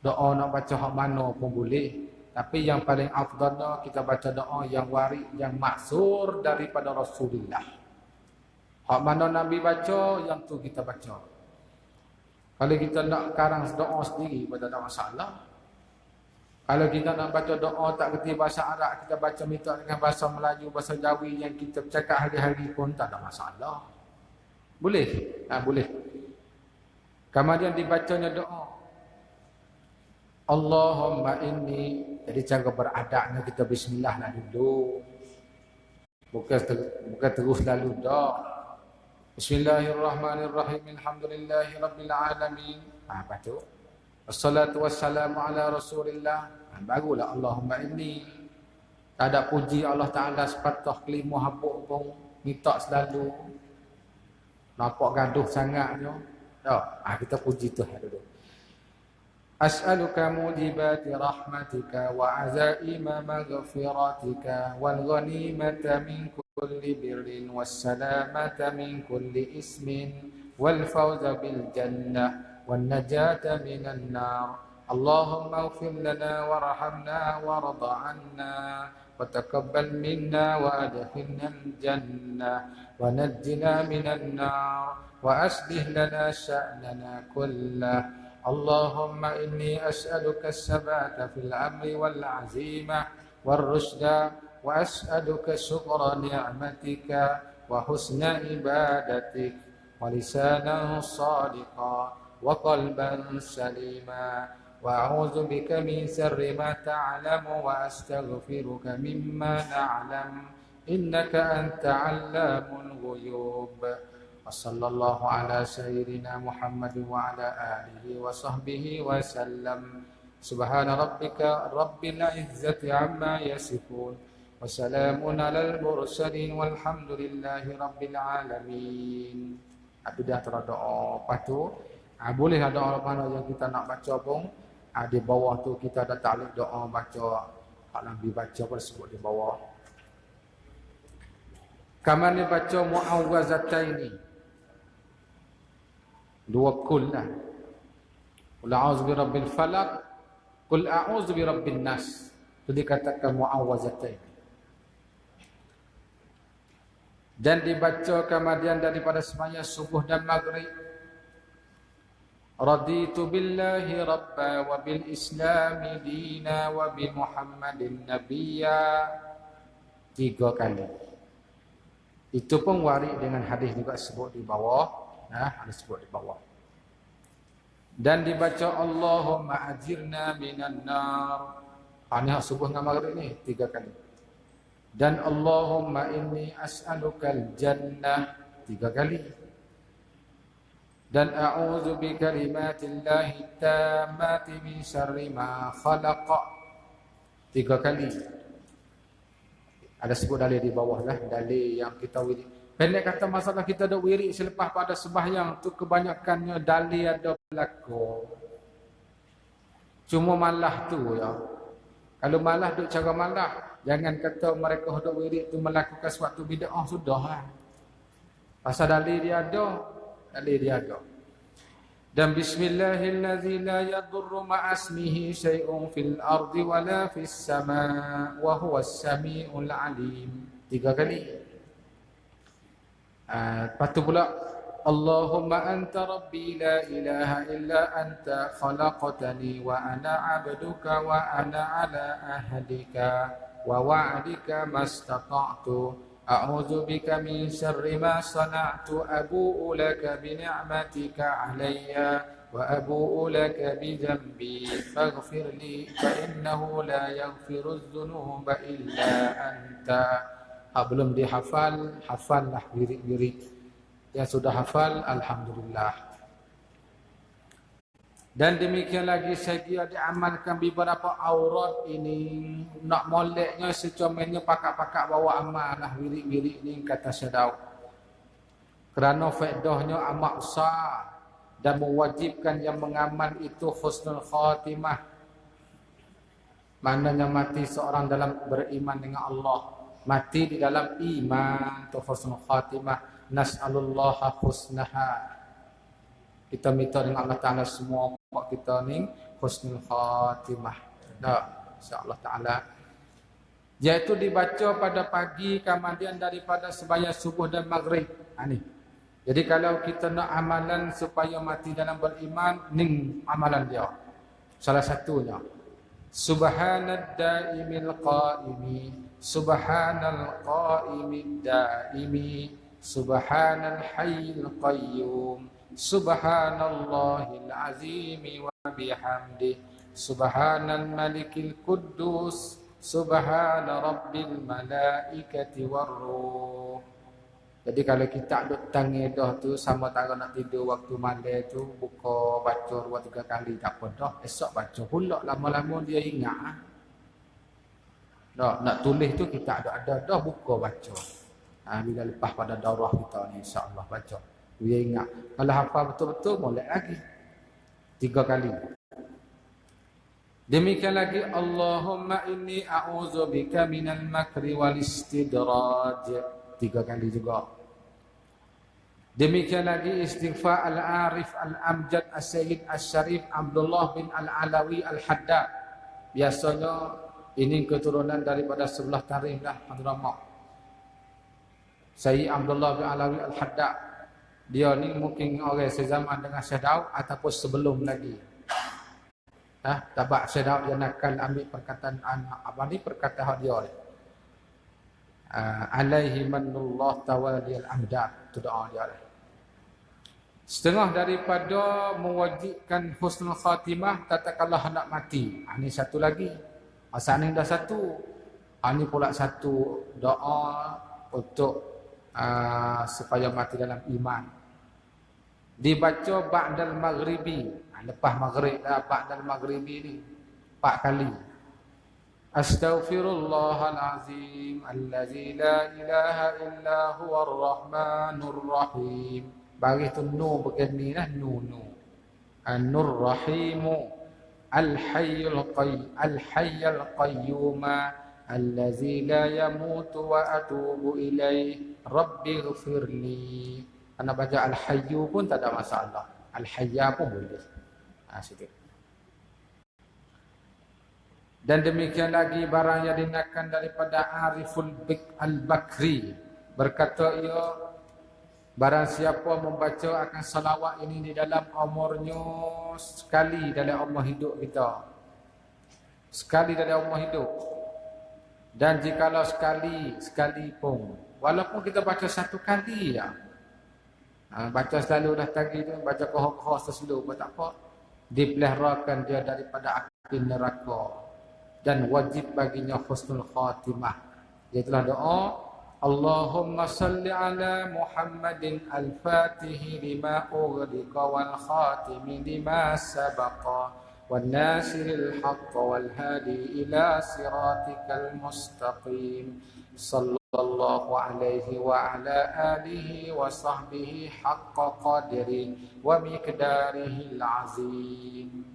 Doa nak baca hak mana pun boleh. Tapi yang paling afdalnya kita baca doa yang warid, yang maksur daripada Rasulullah. Hak mana Nabi baca, yang tu kita baca. Kalau kita nak karang doa sendiri, pada tak masalah. Kalau kita nak baca doa tak kerti bahasa Arab, kita baca minta dengan bahasa Melayu, bahasa Jawi yang kita bercakap hari-hari pun tak ada masalah. Boleh? Boleh. Kemudian dibacanya doa. Allahumma inni. Jadi cara beradabnya kita bismillah lah dulu. Bukan terus lalu dah. Bismillahirrahmanirrahim. Alhamdulillahi rabbil alamin. Apa tu? Assalatu wassalamu ala rasulillah. Barulah Allahumma inni. Tak ada puji Allah Ta'ala sepatah kelima habuk pun. Minta selalu. Nampak gaduh sangat je. Kita puji Tuhan dulu. As'aluka mujibati rahmatika wa azaima maghfiratika wal ghanimata min kulli birrin wassalamata min kulli ismin wal fawza bil jannah والنجاة من النار اللهم اغفر لنا وارحمنا وارض عنا وتقبل منا وادخلنا الجنة ونجنا من النار وأصلح لنا شأننا كله اللهم إني أسألك الثبات في الأمر والعزيمة والرشد وأسألك شكر نعمتك وحسن عبادتك ولسانا صادقا وقلبا سليما وأعوذ بك من شر ما تعلم وأستغفرك مما نعلم إنك أنت علام الغيوب وصلى الله على سيدنا محمد وعلى آله وصحبه وسلم سبحان ربك رب العزة عما يصفون وسلام على المرسلين والحمد لله رب العالمين. Abdah terdoa patu. Boleh ada doa mana yang kita nak baca pun. Di bawah tu kita ada taklid doa baca. Hak Nabi baca pun sebut di bawah. Kaman ni baca muawwazataini. Dua kul lah. Qul a'udzu birabbil falaq, qul a'udzu birabbin nas. Itu dikatakan mu'awwazatain. Dan dibaca kemudian daripada sembahyang subuh dan maghrib. Raditu billahi rabba wa bil islami dina wa bi Muhammadin nabiyya. 3 kali. Itu pun warid dengan hadis juga sebut di bawah. Ada sebut di bawah. Dan dibaca Allahumma ajirna minan nar. Ini subuh dengan maghrib ni 3 kali. Dan Allahumma inni as'alukal jannah 3 kali. Dan a'udzu bi kalimatillahi tammati min syarri ma khalaq 3 kali. Ada sebut dalil di bawah lah, dalil yang kita wirid. Pendek kata masalah kita ada wirid selepas pada sembahyang tu kebanyakannya dalil ada berlaku. Cuma malah tu ya. Kalau malah duk cara malah, jangan kata mereka hendak wirid tu melakukan suatu bid'ah sudahlah. Pasal dalil dia ada. Dan bismillahillazi la yadurru ma'asmihi syai'un fil ardi wala fis sama' wa huwas sami'ul alim 3 kali. Lepas tu pula Allahumma anta rabbi la ilaha illa anta khalaqtani wa ana 'abduka wa ana 'ala ahdika wa wa'dika mastata'tu a'udzu bika min syarri ma sana'tu abu'u laka bi ni'matika 'alayya wa abu'u laka bi dhanbi faghfir li fa innahu la yaghfiru dzunuba illa anta. Belum dihafal, hafallah wirid-wirid. Yang sudah hafal, alhamdulillah. Dan demikian lagi saya kira diamalkan beberapa aurat ini. Nak moleknya secomelnya pakak-pakak bawa amal lah wirid-wirid ni kata Syedau. Kerana faedahnya amat besar dan mewajibkan yang mengamal itu husnul khatimah. Maknanya mati seorang dalam beriman dengan Allah. Mati di dalam iman tu husnul khatimah. Nas'alullaha husnaha. Kita minta dengan Allah Ta'ala semua buat kita ni husnul khatimah. InsyaAllah Ta'ala. Iaitu dibaca pada pagi kemudian daripada sembahyang subuh dan maghrib. Ni. Jadi kalau kita nak amalan supaya mati dalam beriman, ni amalan dia. Salah satunya. Subhanad daimil qaimi. Subhanal qaimid daimi. Subhanal hayyil qayyum. Subhanallahil azimi wa bihamdih. Subhanal malikil quddus. Subhana rabbil malaikati warruh. Jadi kalau kita duduk tangidah tu sama tak nak tidur waktu malam tu buka baca 2-3 kali tak apa dah. Esok baca pula lama-lama dia ingat. Dah nak tulis tu kita ada dah buka baca. Bila lepas pada daurah kita ni insya-Allah baca. Dia ingat. Kalau hafal betul-betul molek lagi. 3 kali. Demikian lagi Allahumma inni a'udzubika minal makri wal istidraj 3 kali juga. Demikian lagi istighfar al-arif al-amjad as-sayyid as-syarif Abdullah bin al-Alawi al-Haddad. Biasanya ini keturunan daripada sebelah tarikh lah Hadramaut. Sayyid Abdullah bin Alawi al-Haddad. Dia ni mungkin orang sezaman dengan Syekh Daud ataupun sebelum lagi. Tabak Syekh Daud dia nakal ambil perkataan perkataan dia ni. Alaihi manullah tawali al-amdad. Itu doa dia ni. Setengah daripada mewajibkan husnul khatimah tatkala hendak mati. Ini satu lagi. Asal ni dah satu. Ini pula satu doa untuk supaya mati dalam iman. Dibaca ba'dal maghribi. Lepas maghrib dah ba'dal maghribi ni 4 kali. Astaghfirullahal azim allazi la ilaha illa huwar rahmanur rahim. Bagi tu nu begini lah nu. An-nur rahimu al-hayyul qayyum allazi la yamutu wa atubu ilaih rabbighfirli. Anda baca al-hayyu pun tak ada masalah. Al-Hayya pun boleh. Situ. Dan demikian lagi barang yang dinakan daripada Ariful Al-Bakri. Berkata ia, barang siapa membaca akan salawat ini di dalam umurnya sekali dalam umur hidup kita. Sekali dalam umur hidup. Dan jikalau sekali pun. Walaupun kita baca satu kali ya. Baca selalu dah tadi tu. Baca kohoh-kohoh selalu. Tak apa. Dipeliharakan dia daripada api neraka. Dan wajib baginya husnul khatimah. Iaitulah doa. Allahumma salli ala Muhammadin al-fatihi lima ughliqa wal khatimi lima sabaqa wal nasiril haqqa wal hadi ila siratikal mustaqim. Sallallahu alaihi wa ala alihi wa sahbihi haqqa qadri wa miqdarihi al-azim.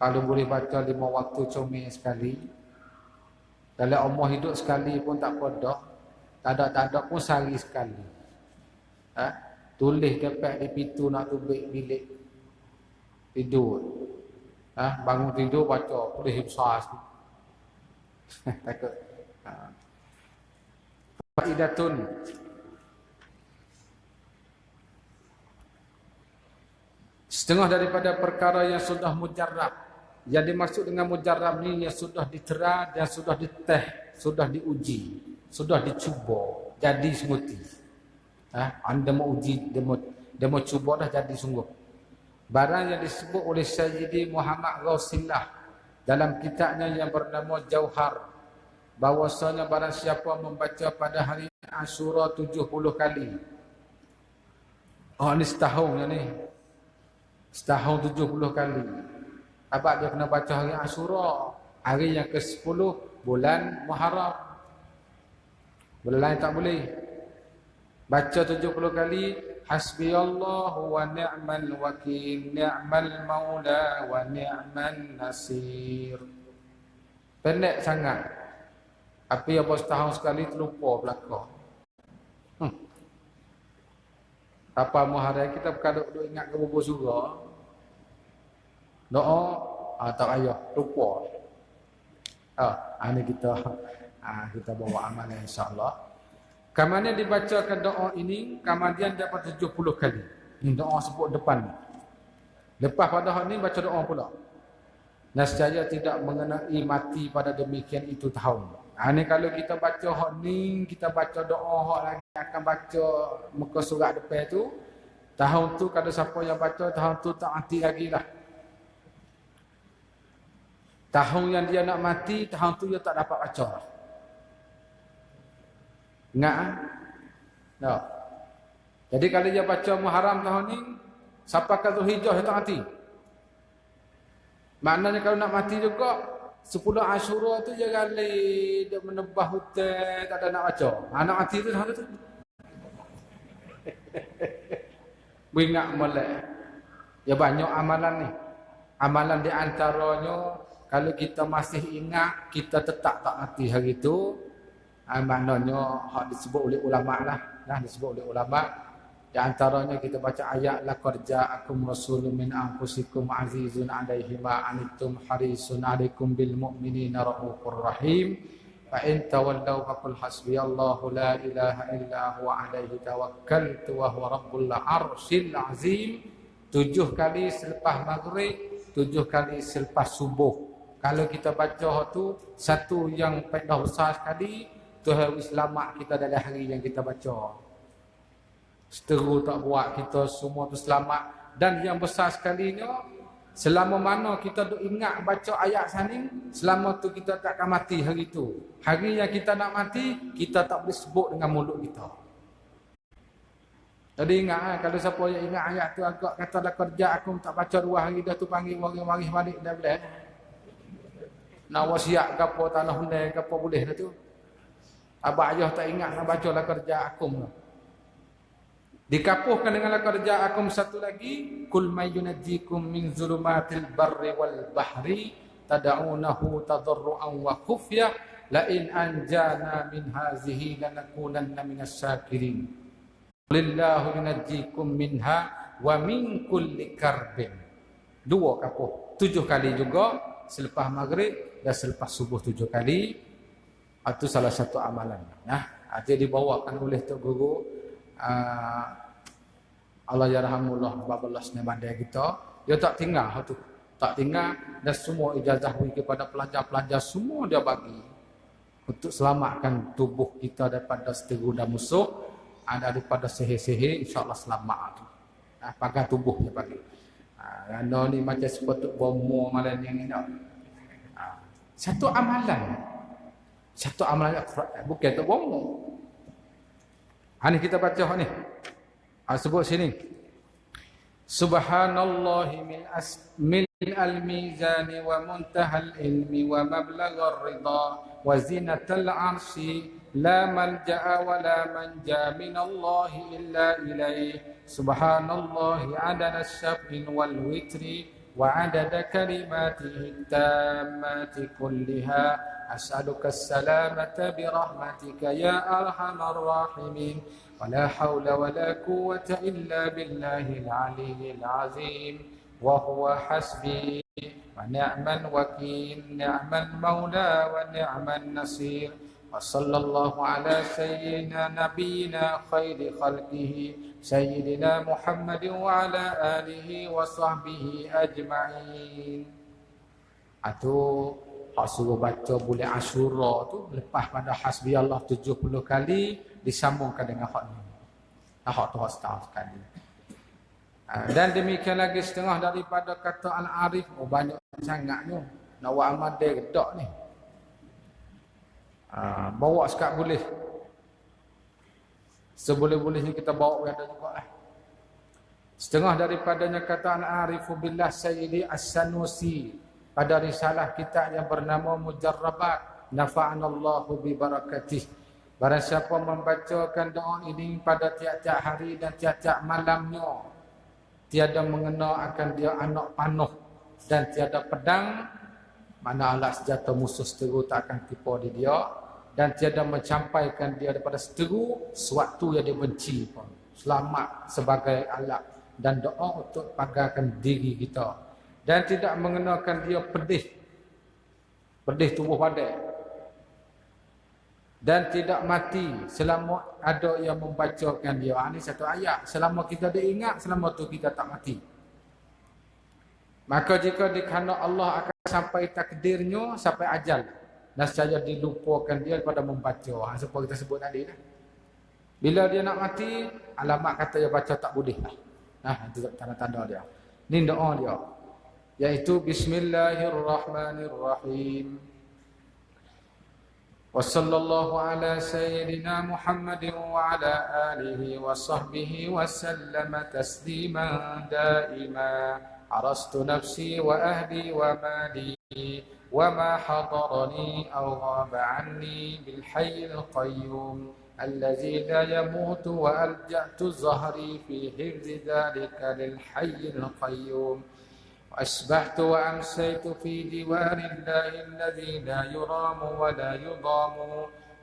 Kalau boleh baca 5 waktu comel sekali. Dalam umur hidup sekali pun tak apa. Tak ada pun sehari sekali. Tulis kepek di pintu nak tubik bilik. Tidur. Bangun tidur baca. Tulis besar sikit. Takut. Faidatun. Setengah daripada perkara yang sudah mujarrab. Yang dimaksud dengan mujarrab ni yang sudah ditera dan sudah diteh, sudah diuji, sudah dicuba, jadi semuti. Anda mau uji, dia mau cuba dah jadi sungguh. Barang yang disebut oleh Sayyidi Muhammad Ghausillah dalam kitabnya yang bernama Jauhar, bahwasanya barang siapa membaca pada hari Ashura 70 kali. Ini setahun ni. Setahun 70 kali. Abang dia kena baca hari Ashura, hari yang ke-10 bulan Muharram. Bulan lain tak boleh. Baca 70 kali hasbiyallahu wa ni'mal wakil, ni'mal maula wa ni'man nasir. Pendek sangat. Tapi apa setahun sekali terlupa belaka. Apa Muharram kita berkaduk ingat ke bubur surga. Doa tak payah lupa. Ini kita bawa amal insya-Allah. Kamarnya dibacakan doa ini, kemudian dapat 70 kali. Ini doa sebut depan. Lepas pada hari ini baca doa pula. Nescaya tidak mengenai mati pada demikian itu tahun. Ini kalau kita baca hari ini, kita baca doa hak lagi akan baca muka surat depan tu. Tahun tu kalau siapa yang baca tahun tu tak mati lagi lah. Tahun yang dia nak mati, tahun tu dia tak dapat baca. Ingat? No. Jadi kalau dia baca Muharram tahun ni, siapa ke Zulhijjah dia tak mati. Maknanya kalau nak mati juga, 10 Ashura tu dia gali, dia menebah hutan, tak ada nak baca. Nak mati tu tahun tu. Ingat molek. Ya banyak amalan ni. Amalan di antaranya, kalau kita masih ingat, kita tetap tak mati hari itu. Maknanya hak disebut oleh ulama lah. Disebut oleh ulama. Di antaranya kita baca ayat laqad ja'akum rasulun min anfusikum azizun 'alaihi ma anittum harisun 'alaikum bil mu'minina raufur rahim. Fa in tawallaw faqul hasbiyallahu la ilaha illa huwa 'alaihi tawakkaltu wa huwa rabbul arsyil azim. 7 kali selepas maghrib, 7 kali selepas subuh. Kalau kita baca tu, satu yang faedah besar sekali, Tuhan selamat kita dalam hari yang kita baca. Seteru tak buat, kita semua tu selamat. Dan yang besar sekalinya, selama mana kita duk ingat baca ayat sana, selama tu kita tak akan mati hari tu. Hari yang kita nak mati, kita tak boleh sebut dengan mulut kita. Jadi ingat kalau siapa yang ingat ayat tu agak kata dah kerja aku tak baca 2 hari dah tu panggil waris balik dah boleh. Nak wasiat ke apa tanah hundai ke apa boleh dah tu. Abang ayah tak ingat nak baca lah kerja akum. Dikapuhkan dengan la kerja akum satu lagi. Kul may yunajjikum min zulumatil barri wal bahri tad'unahu tadarruan wa khufya la in anjana min hazihi lanakunanna minas syakirin. Lillahu yunajjikum minha wa min kulli karbin. 2 kapuh. 7 kali juga selepas maghrib dan selepas subuh 7 kali. Itu salah satu amalan. Dia dibawakan oleh Tok Guru Allah yarhamullah babalasnya bandai kita. Dia tak tinggal tu. Tak tinggal dan semua ijazah kepada pelajar-pelajar semua dia bagi untuk selamatkan tubuh kita daripada seteru dan musuh, daripada sihir-sihir, insya-Allah selamat tu. Pakai tubuh dia bagi. Kerana ni macam seperti bomo malam yang ni dah. Satu amalan. Satu amalan Al-Quran, bukan tu bomo. Ni kita baca ni. Sebut sini. Subhanallahi min al-mizan wa muntahal ilmi wa mablaghar ridha wa zinatal arshi la malja'a wa la manja min Allah illa ilayh. Subhanallahi adada syaf'in wal witri wa adada kalimatihi tammati kulliha. أسألك السلامة برحمتك يا أرحم الراحمين ولا حول ولا قوة إلا بالله العلي العظيم وهو حسبي ونعم الوكيل نعم المولى ونعم النصير وصلى الله على سيدنا نبينا خير خلقه سيدنا محمد وعلى آله وصحبه أجمعين. Hak suruh baca bulan Asyura tu lepas pada hasbi Allah 70 kali disambungkan dengan hak ni. Hak tu hak setahun sekali. Dan demikian lagi setengah daripada kata Al-Arif. Banyak sangatnya. Nak buat amal dia gedak ni. Bawa sekat boleh. Seboleh-bolehnya kita bawa yang ada juga lah. Setengah daripadanya kata Al-Arifu Billah Sayyidi As-Sanusi. Pada risalah kita yang bernama Mujarrabat, nafa'anallahu bi barakatih. Barang siapa membacakan doa ini pada tiap-tiap hari dan tiap-tiap malamnya, tiada mengena akan dia anak panuh dan tiada pedang, mana alat senjata musuh seteru tak akan tipu di dia, dan tiada mencampaikan dia daripada seteru sewaktu yang dia benci pun. Selamat sebagai alat dan doa untuk pagarkan diri kita. Dan tidak mengenakan dia pedih tubuh badan, dan tidak mati selama ada yang membacakan dia. Ini satu ayat. Selama kita diingat, selama tu kita tak mati. Maka jika dikana Allah akan sampai takdirnya, sampai ajal, dan saja dilupakan dia daripada membaca. Seperti kita sebut tadi dah. Bila dia nak mati, alamat kata dia baca tak boleh lah. Itu tanda-tanda dia. Ini doa dia, yaitu Bismillahirrahmanirrahim. Wa sallallahu ala sayyidina Muhammadin wa ala alihi wa sahbihi wa sallama tasliman daima. Arastu nafsi wa ahli wa mali wa ma hadarani aw ghaba anni bil hayyil qayyum alladzi la yamutu wa alja'tu zahri fi hifzi dhalika lil hayyil qayyum. وأصبحت وأمسيت في ديوان الله الذي لا يرام ولا يضام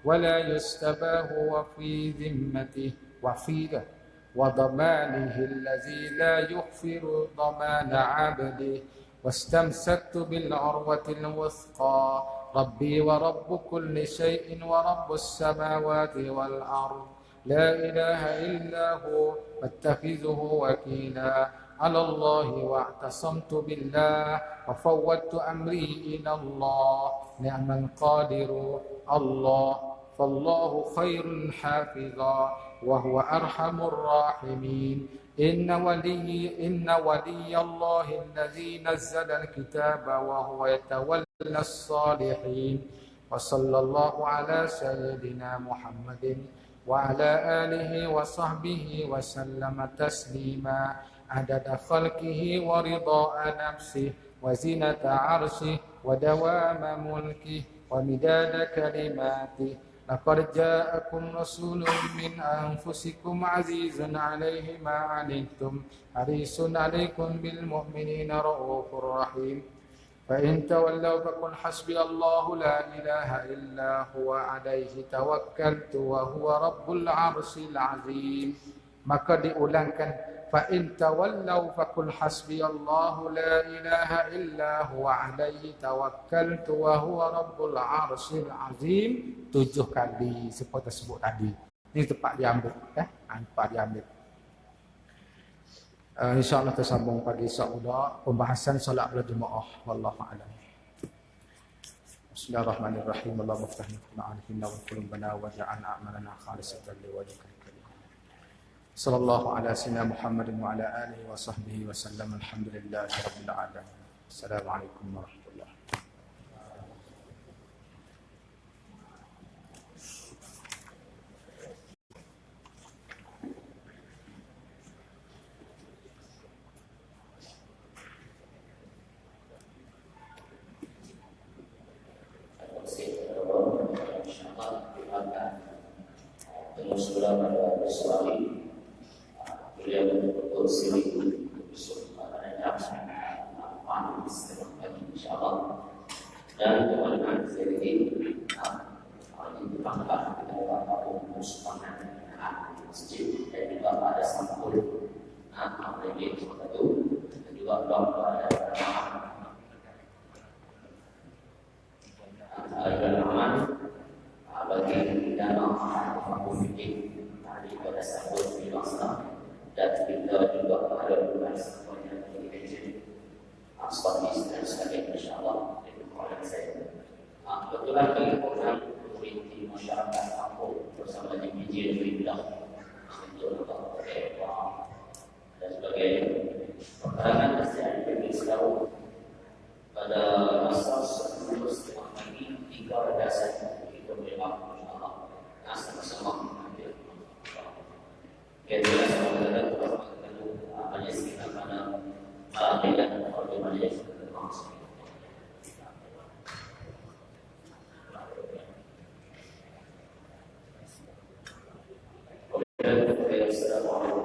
ولا يستباه وفي ذمته وفيه وضمانه الذي لا يغفر ضمان عبده واستمسكت بالعروة الوثقى ربي ورب كل شيء ورب السماوات والأرض لا إله إلا هو فاتخذه وكيلا على الله واعتصمت بالله وفوضت أمري إلى الله نعم القادر الله فالله خير حافظا وهو أرحم الراحمين إن ولي الله الذي نزل الكتاب وهو يتولى الصالحين وصلى الله على سيدنا محمد وعلى آله وصحبه وسلم تسليما عدد خلقه ورضاء نفسه وزنة عرشه ودوام ملكه ومداد كلماته لقد جاءكم رسول من أنفسكم عزيز عليه ما عنتم حريص عليكم بالمؤمنين رؤوف رحيم فإن تولوا فقل حسبي الله لا إله إلا هو عليه توكلت وهو رب العرش العظيم. Maka diulangkan fa in tawallaw faqul hasbiyallahu la ilaha illa huwa alaihi tawakkaltu wa huwa rabbul arsyil azim. 7 kali seperti sebut tadi. Ini tempat diambil tempat diambil. InsyaAllah tersambung pagi esok muda pembahasan solat berjemaah. Wallahu a'lam. Bismillahirrahmanirrahim. Allahumma iftah lana wa qulubana waj'al a'malana khalisatan liwajhikal karim. Sallallahu ala sayyidina Muhammadin wa ala alihi wa sahbihi wa sallam. Alhamdulillahi rabbil alamin. Assalamualaikum warahmatullahi wabarakatuh. Sudah pada suami beliau untuk siri besok pada jam 8 pagi insyaallah. Dan kemudian siri ini ditambah dengan apapun musuhnya di masjid dan juga pada sampul ini itu dan juga doa ada aman bagi dana apapun ini tadi pada saat biasa dan kita juga ada bukan semuanya di region Aspanis dan sebagainya insyaallah itu kalau saya kebetulan bagi orang komuniti masyarakat kampung bersama dengan DJ di bidang untuk dan sebagainya peperangan pasti ada yang selalu pada masa sebelum setengah pagi 3 dasar memang insyaallah sama-sama mengambil kita sama-sama kita banyak sekitar pada malam dan bagaimana